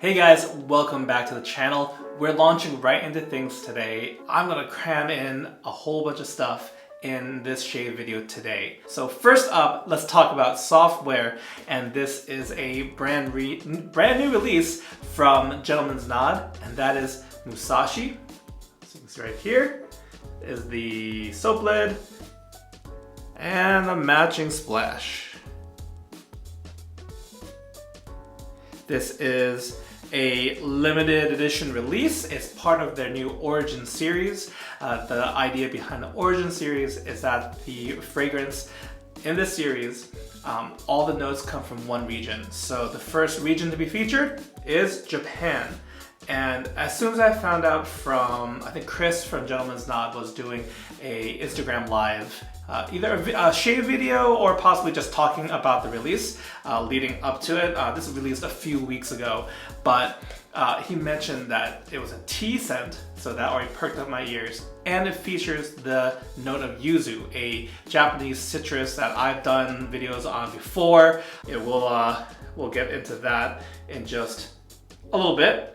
Hey guys, welcome back to the channel. We're launching right into things today. I'm gonna cram in a whole bunch of stuff in this shave video today. So first up, let's talk about software, and this is a brand new release from Gentleman's Nod, and that is Musashi. So you can see right here is the soap lid and a matching splash. This is a limited edition release. It's part of their new Origin series. The idea behind the Origin series is that the fragrance in this series, all the notes come from one region. So the first region to be featured is Japan. And as soon as I found out from, I think Chris from Gentleman's Nod was doing a Instagram live, either a shave video or possibly just talking about the release leading up to it. This was released a few weeks ago, but he mentioned that it was a tea scent, so that already perked up my ears. And it features the note of Yuzu, a Japanese citrus that I've done videos on before. We'll get into that in just a little bit.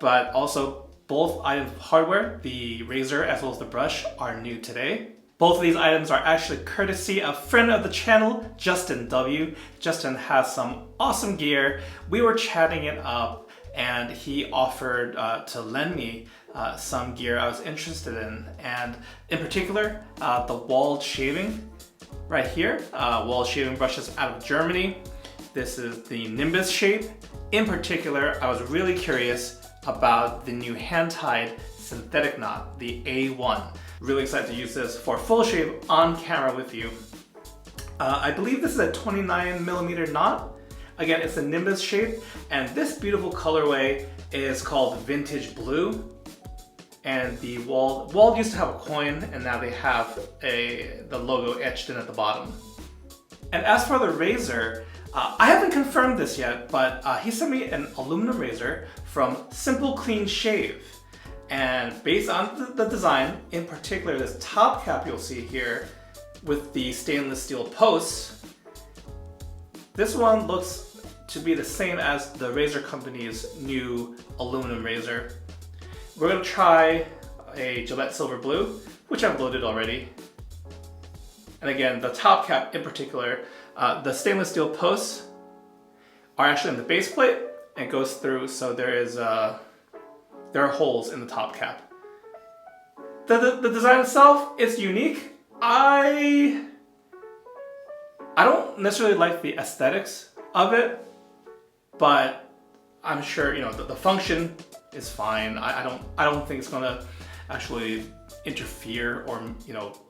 But also, both items of hardware, the razor as well as the brush, are new today. Both of these items are actually courtesy of friend of the channel, Justin W. Justin has some awesome gear. We were chatting it up and he offered to lend me some gear I was interested in. And in particular, the Wald shaving right here. Wald shaving brushes out of Germany. This is the Nimbus shape. In particular, I was really curious about the new hand-tied synthetic knot, the A1. Really excited to use this for full shave on camera with you. I believe this is a 29mm knot. Again, it's a Nimbus shape, and this beautiful colorway is called Vintage Blue. And the Wald used to have a coin, and now they have the logo etched in at the bottom. And as for the razor, I haven't confirmed this yet, but he sent me an aluminum razor from Simple Clean Shave. And based on the design, in particular this top cap you'll see here with the stainless steel posts, this one looks to be the same as the razor company's new aluminum razor. We're gonna try a Gillette Silver Blue, which I've loaded already. And again, the top cap in particular, the stainless steel posts are actually in the base plate and goes through, so there are holes in the top cap. The design itself is unique. I don't necessarily like the aesthetics of it, but I'm sure the function is fine. I don't think it's gonna actually interfere or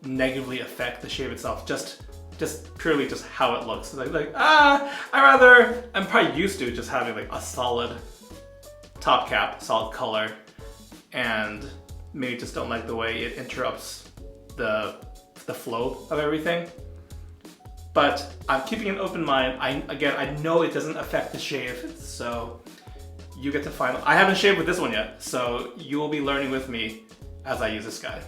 negatively affect the shave itself. Just purely just how it looks. I'm probably used to just having like a solid top cap, solid color, and maybe just don't like the way it interrupts the flow of everything. But I'm keeping an open mind. I know it doesn't affect the shave, so you get to find. I haven't shaved with this one yet, so you will be learning with me as I use this guy.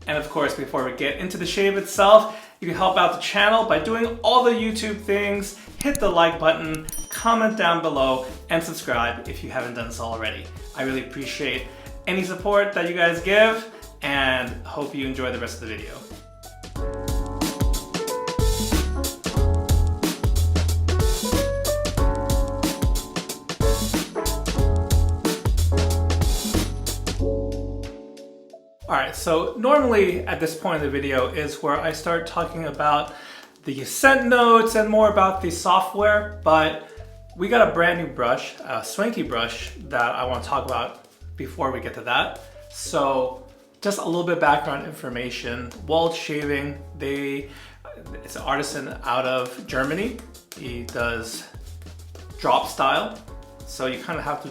And of course, before we get into the shave itself, you can help out the channel by doing all the YouTube things. Hit the like button, comment down below, and subscribe if you haven't done so already. I really appreciate any support that you guys give, and hope you enjoy the rest of the video. Alright, so normally at this point in the video is where I start talking about the scent notes and more about the software, but we got a brand new brush, a swanky brush, that I want to talk about before we get to that. So just a little bit of background information. Wald Shaving, it's an artisan out of Germany. He does drop style. So you kind of have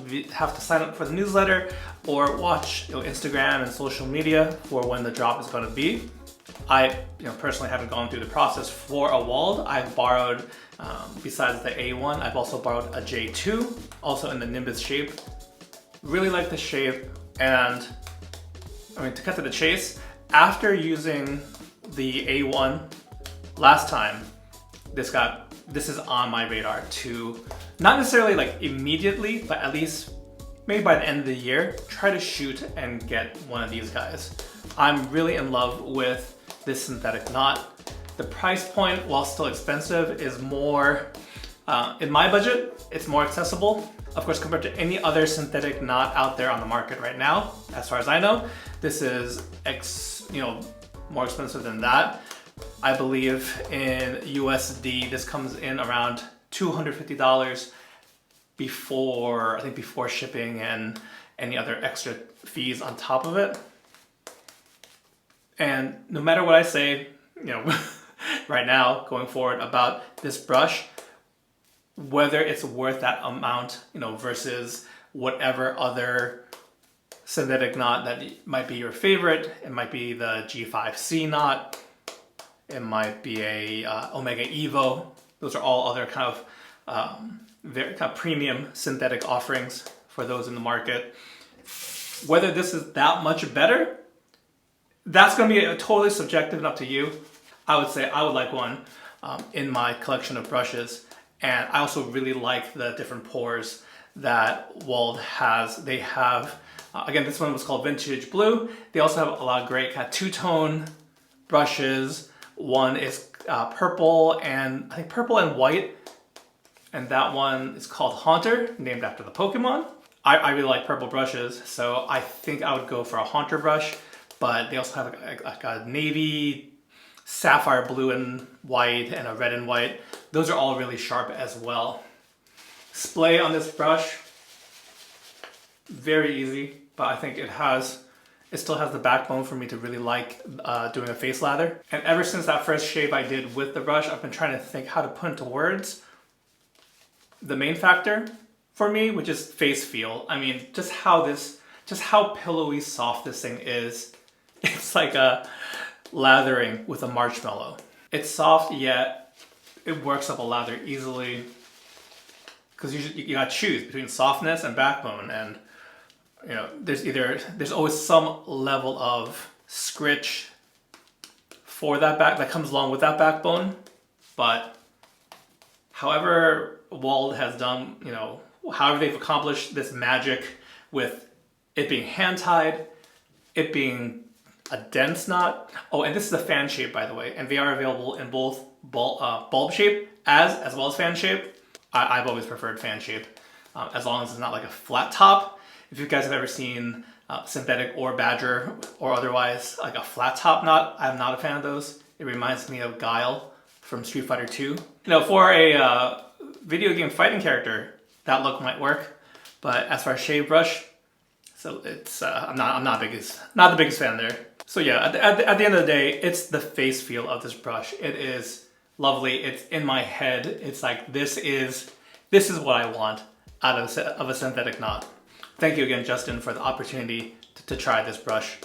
to sign up for the newsletter or watch Instagram and social media for when the drop is going to be. I personally haven't gone through the process for a Wald. I've borrowed, besides the A1, I've also borrowed a J2, also in the Nimbus shape. Really like the shape, and to cut to the chase, after using the A1 last time, this is on my radar to not necessarily like immediately, but at least maybe by the end of the year, try to shoot and get one of these guys. I'm really in love with this synthetic knot. The price point, while still expensive, is more, in my budget, it's more accessible. Of course, compared to any other synthetic knot out there on the market right now, as far as I know, this is more expensive than that. I believe in USD, this comes in around $250 before shipping and any other extra fees on top of it. And no matter what I say, right now, going forward about this brush, whether it's worth that amount, versus whatever other synthetic knot that might be your favorite. It might be the G5C knot. It might be a Omega Evo. Those are all other kind of very kind of premium synthetic offerings for those in the market. Whether this is that much better, that's going to be totally subjective and up to you. I would say I would like one in my collection of brushes. And I also really like the different pours that Wald has. They have, again, this one was called Vintage Blue. They also have a lot of great kind of two-tone brushes. One is purple and white. And that one is called Haunter, named after the Pokemon. I really like purple brushes, so I think I would go for a Haunter brush. But they also have like a navy, sapphire blue and white, and a red and white. Those are all really sharp as well. Splay on this brush, very easy, but I think it still has the backbone for me to really like doing a face lather. And ever since that first shave I did with the brush, I've been trying to think how to put into words the main factor for me, which is face feel. I mean, just how pillowy soft this thing is. It's like a lathering with a marshmallow. It's soft, yet it works up a lather easily. Because you gotta choose between softness and backbone, and there's always some level of scritch for that comes along with that backbone. But however Wald has done, however they've accomplished this magic with it being hand tied, it being a dense knot. Oh, and this is a fan shape, by the way, and they are available in both bulb shape as well as fan shape. I've always preferred fan shape, as long as it's not like a flat top. If you guys have ever seen synthetic or badger or otherwise like a flat top knot, I'm not a fan of those. It reminds me of Guile from Street Fighter 2. For a video game fighting character, that look might work, but as far as shave brush, so it's I'm not the biggest fan there. So yeah, at the end of the day, it's the face feel of this brush. It is lovely. It's in my head. It's like this is what I want out of a synthetic knot. Thank you again, Justin, for the opportunity to try this brush.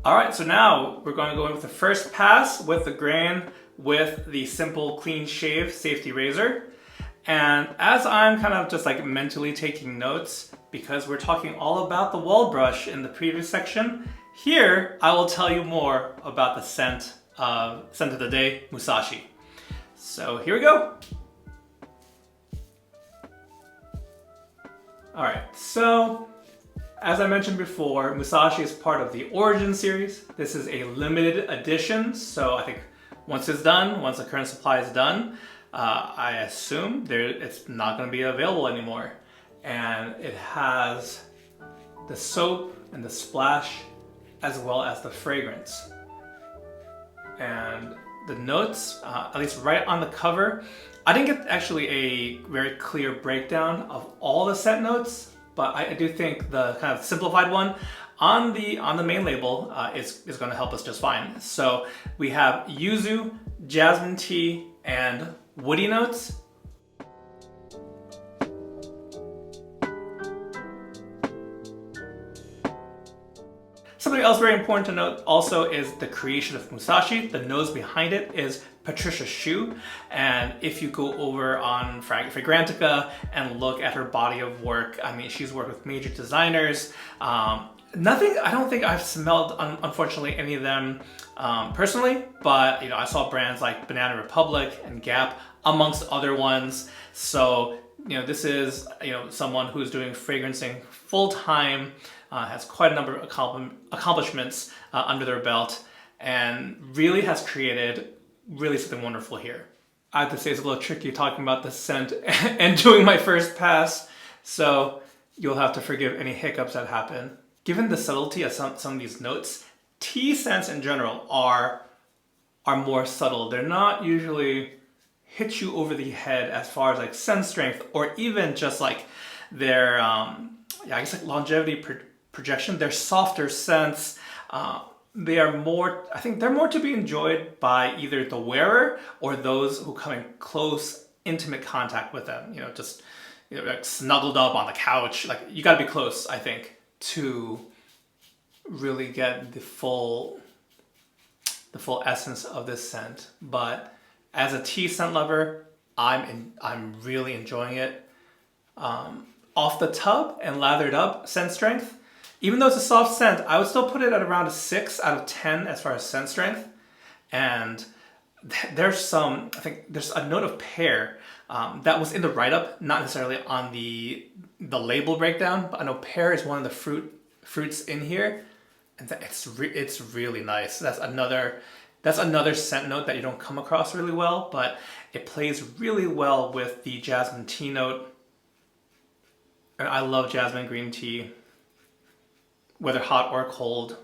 All right, so now we're going to go in with the first pass with the grain with the simple clean shave safety razor. And as I'm kind of just like mentally taking notes, because we're talking all about the Wald brush in the previous section, here I will tell you more about the scent of the day, Musashi. So here we go. All right, so as I mentioned before, Musashi is part of the Origin series. This is a limited edition, so I think once it's done, once the current supply is done, I assume it's not going to be available anymore. And it has the soap and the splash as well as the fragrance. And the notes, at least right on the cover, I didn't get actually a very clear breakdown of all the scent notes, but I do think the kind of simplified one on the main label is going to help us just fine. So we have Yuzu, Jasmine tea, and woody notes. Something else very important to note also is the creation of Musashi. The nose behind it is Patricia Shu, and if you go over on Fragrantica and look at her body of work, I mean, she's worked with major designers. I don't think I've smelled, unfortunately, any of them personally, but I saw brands like Banana Republic and Gap amongst other ones. So, this is, someone who's doing fragrancing full time, has quite a number of accomplishments under their belt, and really has created really something wonderful here. I have to say it's a little tricky talking about the scent and doing my first pass, so you'll have to forgive any hiccups that happen. Given the subtlety of some of these notes, tea scents in general are more subtle. They're not usually hit you over the head as far as like scent strength, or even just like their I guess like longevity projection. They're softer scents. They are more, I think they're more to be enjoyed by either the wearer or those who come in close, intimate contact with them. Just like snuggled up on the couch. Like, you gotta be close, I think, to really get the full essence of this scent. But as a tea scent lover, I'm really enjoying it. Off the tub and lathered up scent strength, even though it's a soft scent, I would still put it at around a 6 out of 10 as far as scent strength. And there's I think there's a note of pear that was in the write-up, not necessarily on the label breakdown, but I know pear is one of the fruits in here, and it's really nice. That's another scent note that you don't come across really well, but it plays really well with the jasmine tea note. And I love jasmine green tea, whether hot or cold.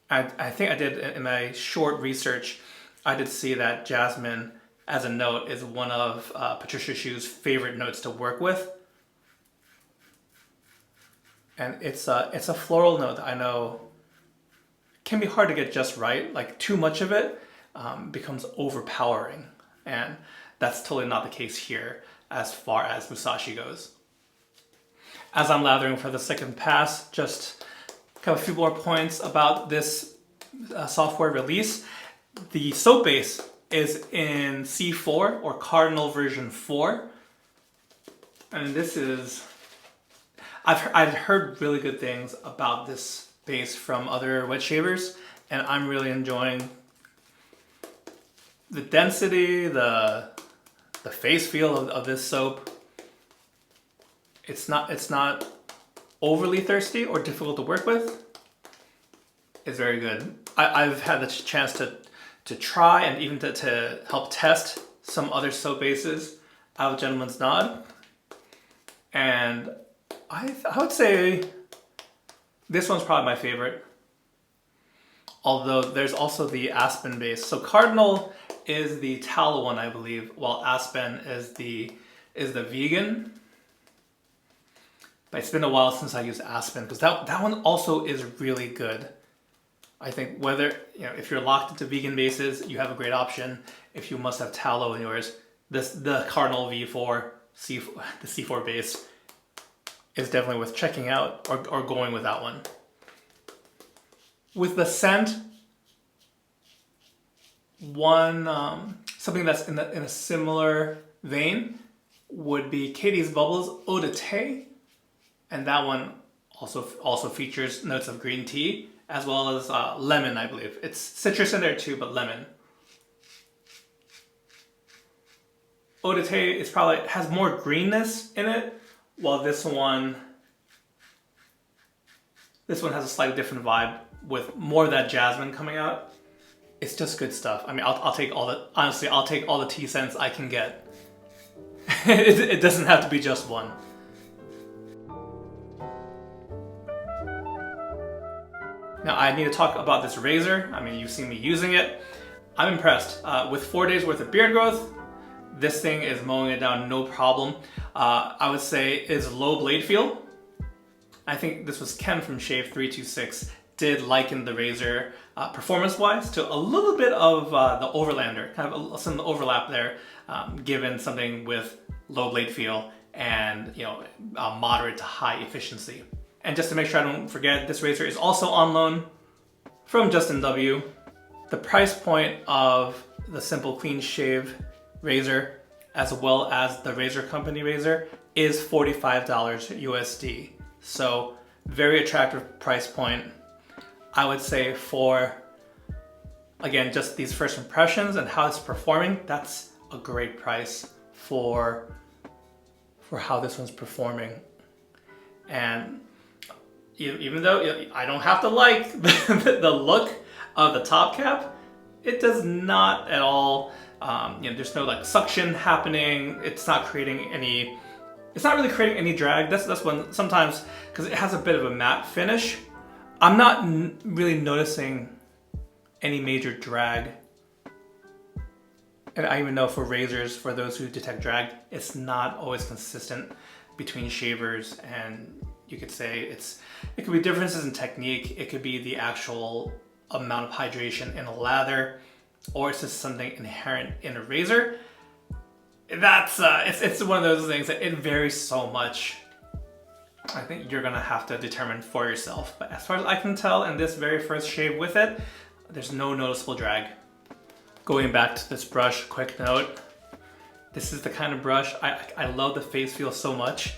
I think I did, in my short research, I did see that jasmine as a note is one of Patricia Shu's favorite notes to work with. And it's a floral note that I know can be hard to get just right. Like, too much of it becomes overpowering. And that's totally not the case here as far as Musashi goes. As I'm lathering for the second pass, just kind of a few more points about this software release. The soap base is in C4 or Cardinal version 4. And this is, I've heard really good things about this base from other wet shavers, and I'm really enjoying the density, the face feel of this soap. It's not overly thirsty or difficult to work with. It's very good. I've had the chance to try and even to help test some other soap bases out of Gentleman's Nod. And I would say this one's probably my favorite. Although there's also the Aspen base. So Cardinal is the tallow one, I believe, while Aspen is the vegan. But it's been a while since I used Aspen, because that one also is really good. I think whether, if you're locked into vegan bases, you have a great option. If you must have tallow in yours, the Cardinal V4, the C4 base is definitely worth checking out or going with that one. With the scent, something that's in a similar vein would be Katie's Bubbles Eau de Thé. And that one also features notes of green tea, as well as lemon, I believe. It's citrus in there too, but lemon. Eau de Thé has more greenness in it, while this one has a slightly different vibe with more of that jasmine coming out. It's just good stuff. I mean, I'll take all the tea scents I can get. It doesn't have to be just one. Now, I need to talk about this razor. I mean, you've seen me using it. I'm impressed. With 4 days worth of beard growth, this thing is mowing it down no problem. I would say it's low blade feel. I think this was Ken from Shave 326 did liken the razor performance-wise to a little bit of the Overlander, kind of some overlap there, given something with low blade feel and moderate to high efficiency. And just to make sure I don't forget, this razor is also on loan from Justin W. The price point of the Simple Clean Shave razor, as well as the Razor Company razor, is $45 USD. So very attractive price point. I would say for again, just these first impressions and how it's performing, that's a great price for how this one's performing. And even though I don't have to like the look of the top cap, it does not at all, there's no like suction happening. It's not really creating any drag. That's when sometimes, because it has a bit of a matte finish, I'm not really noticing any major drag. And I even know for razors, for those who detect drag, it's not always consistent between shavers, and you could say it could be differences in technique, it could be the actual amount of hydration in a lather, or it's just something inherent in a razor. That's it's one of those things that it varies so much. I think you're gonna have to determine for yourself. But as far as I can tell, in this very first shave with it, there's no noticeable drag. Going back to this brush, quick note. This is the kind of brush, I love the face feel so much.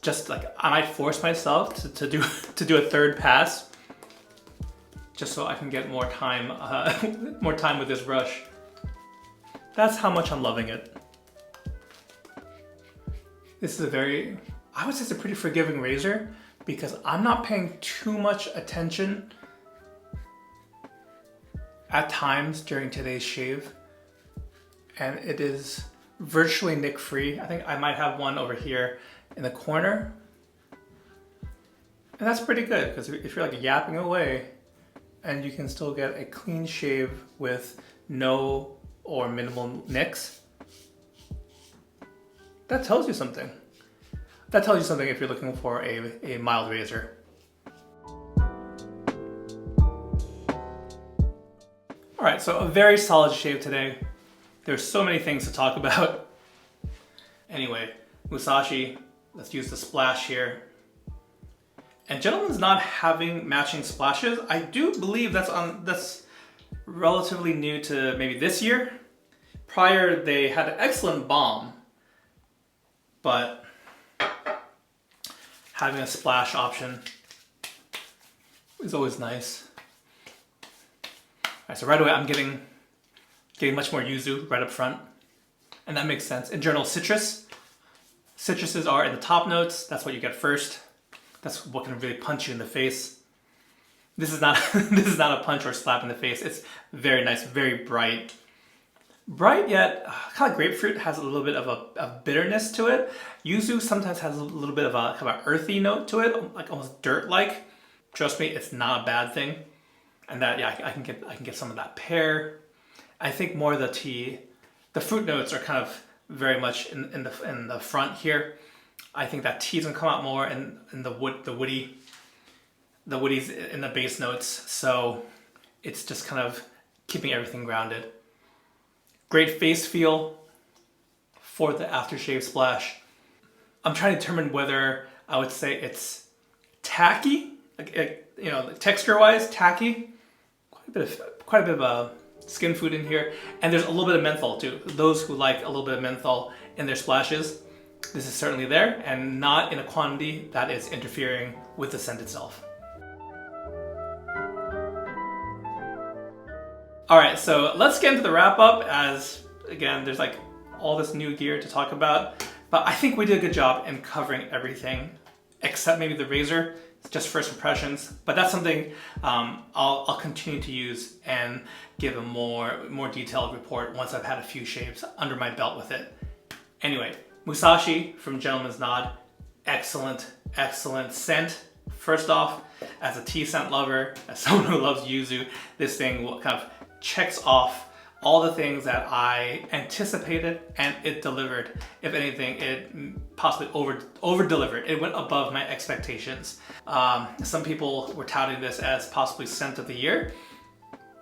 Just like, I might force myself to do a third pass, just so I can get more time with this brush. That's how much I'm loving it. This is I would say it's a pretty forgiving razor, because I'm not paying too much attention at times during today's shave, and it is virtually nick free. I think I might have one over here in the corner, and that's pretty good, because if you're like yapping away and you can still get a clean shave with no or minimal nicks, that tells you something. That tells you something if you're looking for a mild razor. All right, so a very solid shave today. There's so many things to talk about. Anyway, Musashi, let's use the splash here. And Gentleman's not having matching splashes. I do believe that's relatively new to maybe this year. Prior, they had an excellent balm, but having a splash option is always nice. All right, so right away I'm getting much more yuzu right up front, and that makes sense. In general, citruses are in the top notes. That's what you get first. That's what can really punch you in the face. This is not this is not a punch or slap in the face. It's very nice, very bright. Bright yet kind of grapefruit, has a little bit of a bitterness to it. Yuzu sometimes has a little bit of a kind of earthy note to it, like almost dirt-like. Trust me, it's not a bad thing. And that, yeah, I can get some of that pear. I think more of the fruit notes are kind of very much in the front here. I think that tea's gonna come out more, and the woodies in the base notes. So it's just kind of keeping everything grounded. Great face feel for the aftershave splash. I'm trying to determine whether I would say it's tacky, texture-wise tacky. Quite a bit of skin food in here, and there's a little bit of menthol too. Those who like a little bit of menthol in their splashes, this is certainly there, and not in a quantity that is interfering with the scent itself. All right, so let's get into the wrap up, as again, there's like all this new gear to talk about, but I think we did a good job in covering everything except maybe the razor. It's just first impressions, but that's something I'll continue to use and give a more detailed report once I've had a few shaves under my belt with it. Anyway, Musashi from Gentleman's Nod, excellent scent. First off, as a tea scent lover, as someone who loves yuzu, this thing will kind of checks off all the things that I anticipated, and it delivered. If anything, it possibly over-delivered. It went above my expectations. Some people were touting this as possibly scent of the year.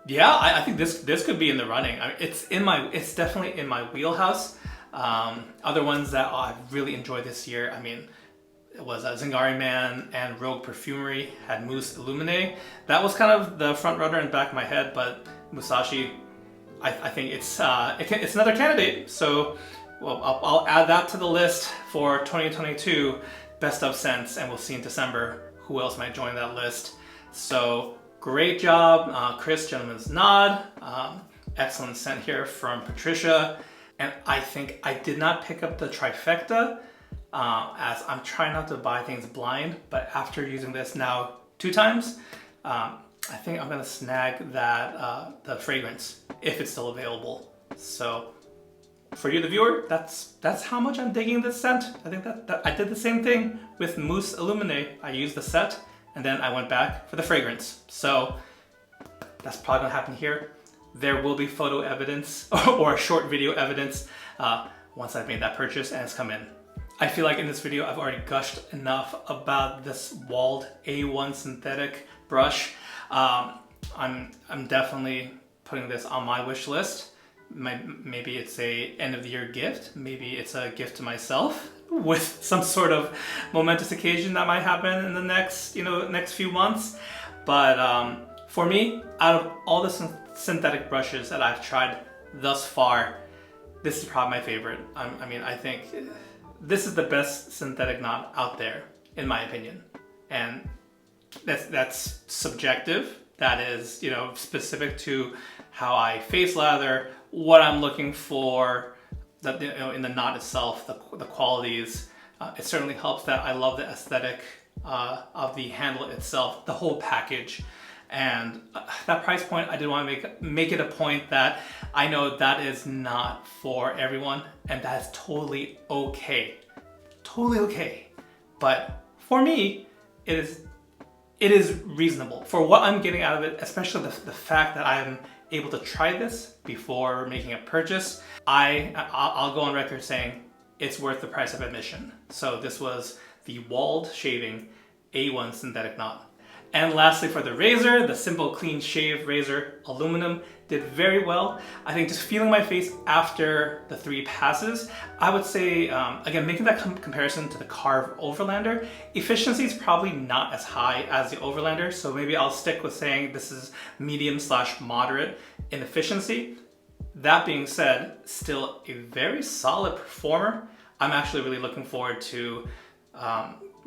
Yeah, I think this could be in the running. I mean, it's definitely in my wheelhouse. Other ones that I've really enjoyed this year, I mean, it was Zingari Man and Rogue Perfumery had Mousse Illumine. That was kind of the front runner in the back of my head, but Musashi, I think it's another candidate. So, well, I'll add that to the list for 2022 best of scents, and we'll see in December who else might join that list. So great job, Chris, gentleman's nod. Excellent scent here from Patricia. And I think I did not pick up the trifecta as I'm trying not to buy things blind, but after using this now 2 times, I think I'm gonna snag that the fragrance if it's still available. So for you, the viewer, that's how much I'm digging this scent. I think that I did the same thing with Mousse Illumine. I used the set and then I went back for the fragrance. So that's probably gonna happen here. There will be photo evidence or short video evidence once I've made that purchase and it's come in. I feel like in this video I've already gushed enough about this Wald A1 synthetic brush. I'm definitely putting this on my wish list. Maybe it's a end of the year gift. Maybe it's a gift to myself with some sort of momentous occasion that might happen in the next few months. But for me, out of all the synthetic brushes that I've tried thus far, this is probably my favorite. I mean, I think this is the best synthetic knot out there, in my opinion. And that's subjective. That is, specific to how I face lather, what I'm looking for, in the knot itself, the qualities. It certainly helps that I love the aesthetic of the handle itself, the whole package. And that price point, I did want to make it a point that I know that is not for everyone, and that's totally okay. Totally okay. But for me, it is reasonable for what I'm getting out of it, especially the fact that I'm able to try this before making a purchase. I'll go on record saying it's worth the price of admission. So this was the Wald Shaving A1 synthetic knot. And lastly, for the razor, the Simple Clean Shave Razor Aluminum did very well. I think just feeling my face after the 3 passes, I would say, again, making that comparison to the Carve Overlander, efficiency is probably not as high as the Overlander, so maybe I'll stick with saying this is medium/moderate in efficiency. That being said, still a very solid performer. I'm actually really looking forward to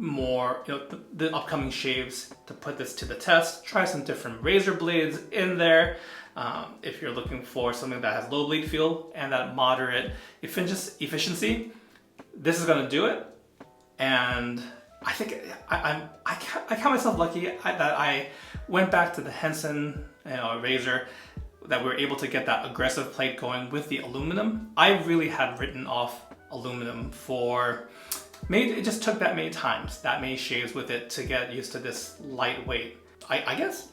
more, the upcoming shaves to put this to the test. Try some different razor blades in there. If you're looking for something that has low bleed feel and that moderate efficiency, this is gonna do it. And I think I count myself lucky that I went back to the Henson razor, that we were able to get that aggressive plate going with the aluminum. I really had written off aluminum for it just took that many times, that many shaves with it to get used to this lightweight. I guess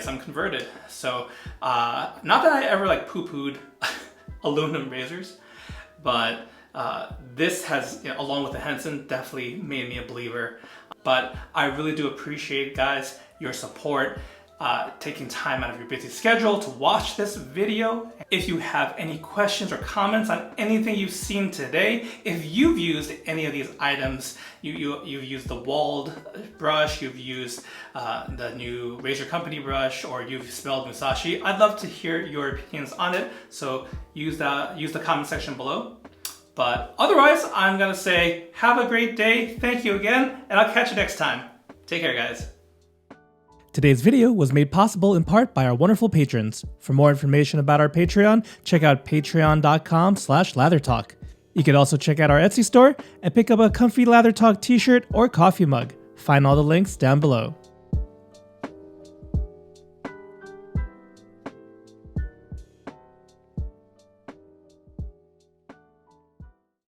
I'm converted. So not that I ever poo-pooed aluminum razors, but this has, along with the Henson, definitely made me a believer. But I really do appreciate, guys, your support, taking time out of your busy schedule to watch this video. If you have any questions or comments on anything you've seen today, if you've used any of these items, you've used the Wald brush, you've used the new Razor Company brush, or you've smelled Musashi, I'd love to hear your opinions on it. So use the comment section below. But otherwise, I'm gonna say, have a great day. Thank you again, and I'll catch you next time. Take care, guys. Today's video was made possible in part by our wonderful patrons. For more information about our Patreon, check out patreon.com/lathertalk. You can also check out our Etsy store and pick up a comfy Lather Talk t-shirt or coffee mug. Find all the links down below.